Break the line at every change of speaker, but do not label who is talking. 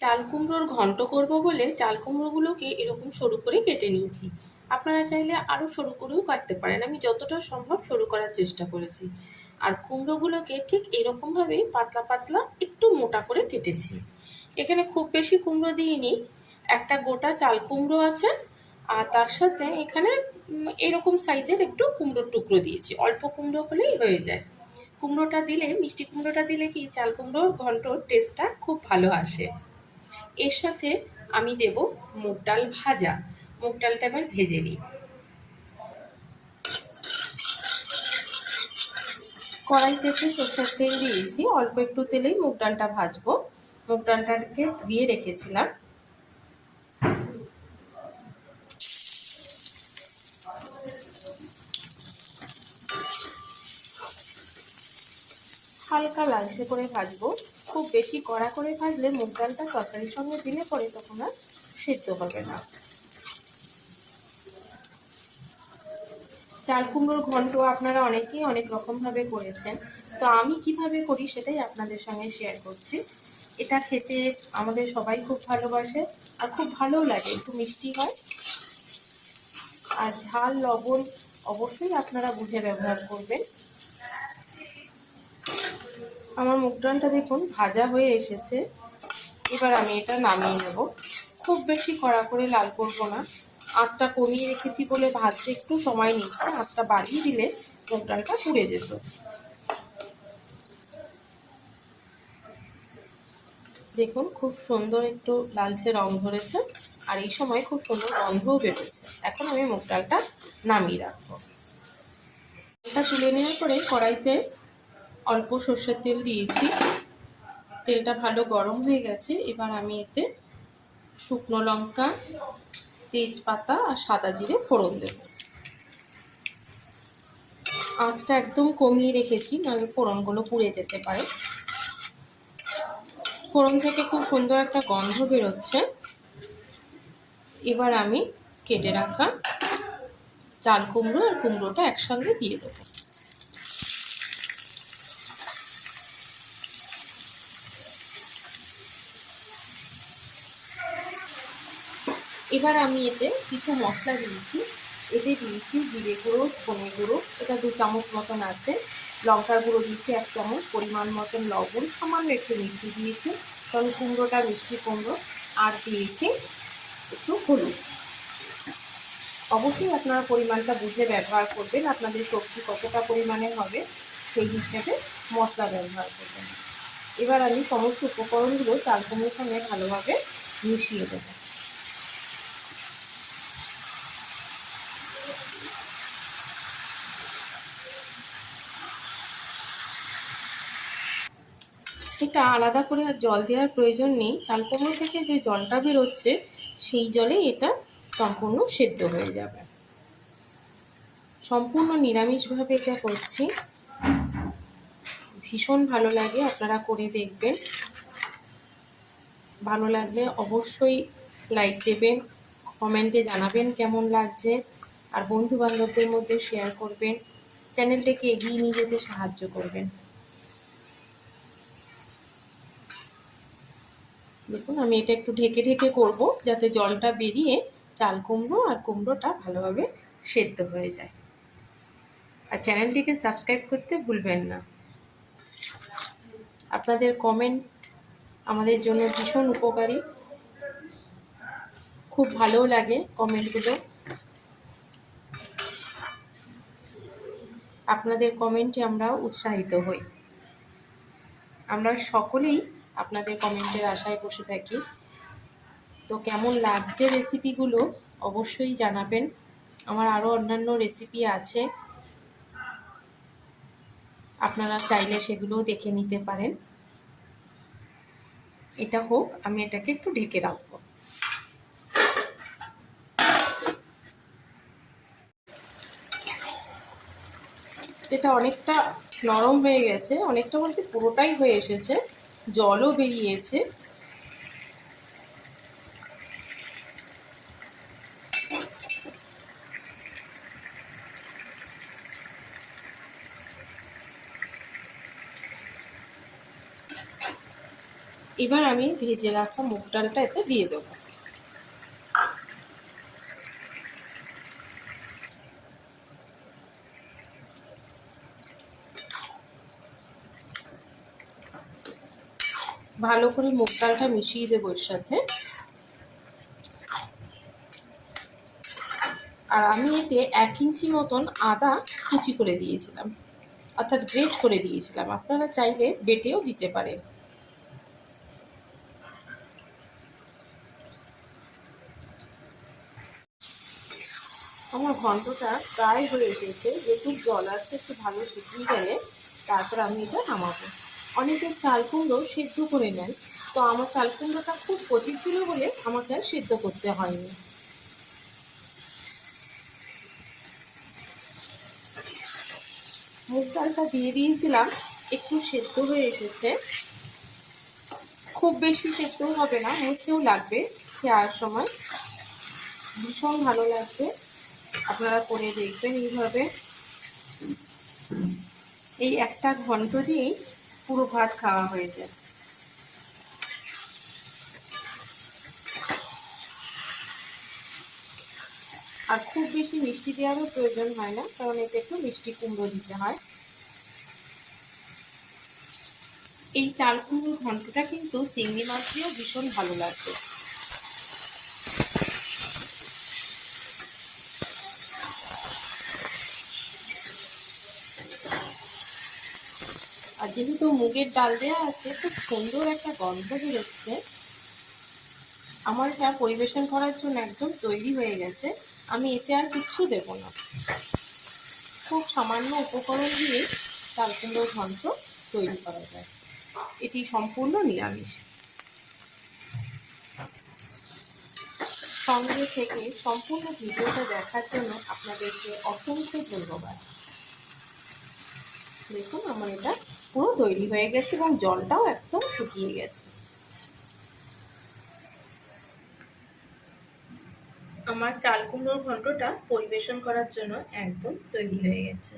চাল কুমড়োর ঘন্ট করব বলে চাল কুমড়োগুলোকে এরকম সরু করে কেটে নিয়েছি। আপনারা চাইলে আরও সরু করেও কাটতে পারেন। আমি যতটা সম্ভব সরু করার চেষ্টা করেছি। আর কুমড়োগুলোকে ঠিক এরকমভাবেই পাতলা পাতলা একটু মোটা করে কেটেছি। এখানে খুব বেশি কুমড়ো দিইনি, একটা গোটা চাল কুমড়ো আছে, আর তার সাথে এখানে এরকম সাইজের একটু কুমড়োর টুকরো দিয়েছি। অল্প কুমড়ো হলেই হয়ে যায়। কুমড়োটা দিলে, মিষ্টি কুমড়োটা দিলে কি চাল কুমড়োর ঘন্টর টেস্টটা খুব ভালো আসে। এর সাথে আমি দেব মুগ ডাল ভাজা। মুগ ডালটা এবার ভেজে নিই। কড়াইতে একটু সরষের তেল দিয়েছি, অল্প একটু তেলেই মুগ ডালটা ভাজবো। মুগ ডালটাকে ধুয়ে রেখেছিলাম। হালকা লালচে করে ভাজবো। খুব বেশি কড়া করে ভাজলে মুগ ডালটা তরকারির সঙ্গে দিলে পরে তখন আর সেদ্ধ হবে না। চাল কুমড়োর ঘন্ট আপনারা অনেকেই অনেক রকমভাবে করেছেন, তো আমি কিভাবে করি সেটাই আপনাদের সঙ্গে শেয়ার করছি। এটা খেতে আমাদের সবাই খুব ভালোবাসে, আর খুব ভালোও লাগে, একটু মিষ্টি হয়। আর ঝাল লবণ অবশ্যই আপনারা বুঝে ব্যবহার করবেন। আমার মুগ ডালটা দেখুন ভাজা হয়ে এসেছে। এবার আমি এটা নামিয়ে নেব। খুব বেশি কড়া করে লাল করবো না। আঁচটা কমিয়ে রেখেছি বলে ভাজতে একটু সময় নিচ্ছে, আঁচটা বাড়িয়ে দিলে মুগ ডালটা পুড়ে যেত। দেখুন খুব সুন্দর একটু লালচে রং ধরেছে, আর এই সময় খুব সুন্দর গন্ধও বেরোচ্ছে। এখন আমি মুগ ডালটা নামিয়ে রাখবো। এটা তুলে নেওয়ার পরে কড়াইতে অল্প সর্ষের তেল দিয়েছি। তেলটা ভালো গরম হয়ে গেছে। এবার আমি এতে শুকনো লঙ্কা, তেজপাতা আর সাদা জিরে ফোড়ন দেব। আঁচটা একদম কমিয়ে রেখেছি, নাহলে ফোড়নগুলো পুড়ে যেতে পারে। ফোড়ন থেকে খুব সুন্দর একটা গন্ধ বেরোচ্ছে। এবার আমি কেটে রাখা চাল কুমড়ো আর কুমড়োটা একসঙ্গে দিয়ে দেবো। এবার আমি এতে কিছু মশলা দিয়েছি। এতে দিয়েছি জিরে গুঁড়ো, ধনে গুঁড়ো, এটা 2 চামচ মতন আছে। লঙ্কার গুঁড়ো দিয়েছি 1 চামচ, পরিমাণ মতন লবণ, সামান্য একটু মিষ্টি দিয়েছি, কারণ কুমড়োটা মিষ্টি কুমড়ো। আর দিয়েছি একটু হলুদ। অবশ্যই আপনারা পরিমাণটা বুঝে ব্যবহার করবেন। আপনাদের সবজি কতটা পরিমাণে হবে সেই হিসেবে মশলা ব্যবহার করবেন। এবার আমি সমস্ত উপকরণগুলো চাল কুমড়োর সঙ্গে ভালোভাবে মিশিয়ে দেবো। এটা আলাদা করে আর জল দেওয়ার প্রয়োজন নেই। চাল কুমড়ো থেকে যে জলটা বেরোচ্ছে সেই জলেই এটা সম্পূর্ণ সেদ্ধ হয়ে যাবে। সম্পূর্ণ নিরামিষভাবে এটা করছি। ভীষণ ভালো লাগে, আপনারা করে দেখবেন। ভালো লাগলে অবশ্যই লাইক দেবেন, কমেন্টে জানাবেন কেমন লাগছে, আর বন্ধু বান্ধবদের মধ্যে শেয়ার করবেন। চ্যানেলটাকে এগিয়ে নিয়ে যেতে সাহায্য করবেন। দেখুন আমি এটা একটু ঢেকে ঢেকে করব, যাতে জলটা বেরিয়ে চাল কুমড়ো আর কুমড়োটা ভালোভাবে সেদ্ধ হয়ে যায়। আর চ্যানেলটিকে সাবস্ক্রাইব করতে ভুলবেন না। আপনাদের কমেন্ট আমাদের জন্য ভীষণ উপকারী। খুব ভালোও লাগে কমেন্টগুলো। আপনাদের কমেন্টে আমরা উৎসাহিত হই। আমরা সকলেই আপনাদের কমেন্টের আশায় বসে থাকি। তো কেমন লাগছে রেসিপিগুলো অবশ্যই জানাবেন। আমার আরও অন্যান্য রেসিপি আছে, আপনারা চাইলে সেগুলোও দেখে নিতে পারেন। এটা হোক, আমি এটাকে একটু ঢেকে রাখবো। এটা অনেকটা নরম হয়ে গেছে, অনেকটা বলতে পুরোটাই হয়ে এসেছে, জলও বেরিয়েছে। এবার আমি ভেজে রাখা মুগ ডালটা এতে দিয়ে দেবো। ভালো করে মুগ ডালটা মিশিয়ে দেবো এর সাথে। আর আমি এতে 1 ইঞ্চি মতন আদা কুচি করে দিয়েছিলাম, অর্থাৎ গ্রেট করে দিয়েছিলাম। আপনারা চাইলে বেটেও দিতে পারেন। আমার ঘন্টটা প্রায় হয়ে এসেছে, যেটুকু জল আছে একটু ভালো শুকিয়ে গেলে তারপর আমি এটা নামাবো। অনেকে চাল কুমড়ো সেদ্ধ করে নেন, তো আমার চাল কুমড়োটা খুব কচি ছিল বলে আমাকে আর সেদ্ধ করতে হয়নি। মুগ ডালটা দিয়ে দিয়েছিলাম, একটু সেদ্ধ হয়ে এসেছে। খুব বেশি সেদ্ধও হবে না, মুখেও লাগবে খাওয়ার সময়, ভীষণ ভালো লাগবে। আপনারা করে দেখবেন এইভাবে। এই একটা ঘন্ট দিয়েই পুরো ভাত খাওয়া হয়ে যায়। আর খুব বেশি মিষ্টি দেওয়ারও প্রয়োজন হয় না, কারণ এতে একটু মিষ্টি কুমড়ো দিতে হয়। এই চাল কুমড়োর ঘন্টটা কিন্তু চিংড়ি মাছ দিয়েও ভীষণ ভালো লাগবে। আর যেহেতু মুগের ডাল দেওয়া আছে, খুব সুন্দর একটা গন্ধ বেরোচ্ছে। আমার এটা পরিবেশন করার জন্য একদম তৈরি হয়ে গেছে। আমি এতে আর কিচ্ছু দেব না, খুব সামান্য উপকরণ দিয়ে চাল কুমড়োর ঘন্ট তৈরি করা যায়। এটি সম্পূর্ণ নিরামিষ। সঙ্গে থেকে সম্পূর্ণ ভিডিওটা দেখার জন্য আপনাদেরকে অসংখ্য ধন্যবাদ। দেখুন আমার এটা পুরো তৈরি হয়ে গেছে এবং জলটাও একদম শুকিয়ে গেছে। আমার চাল কুমড়োর ঘন্টটা পরিবেশন করার জন্য একদম তৈরি হয়ে গেছে।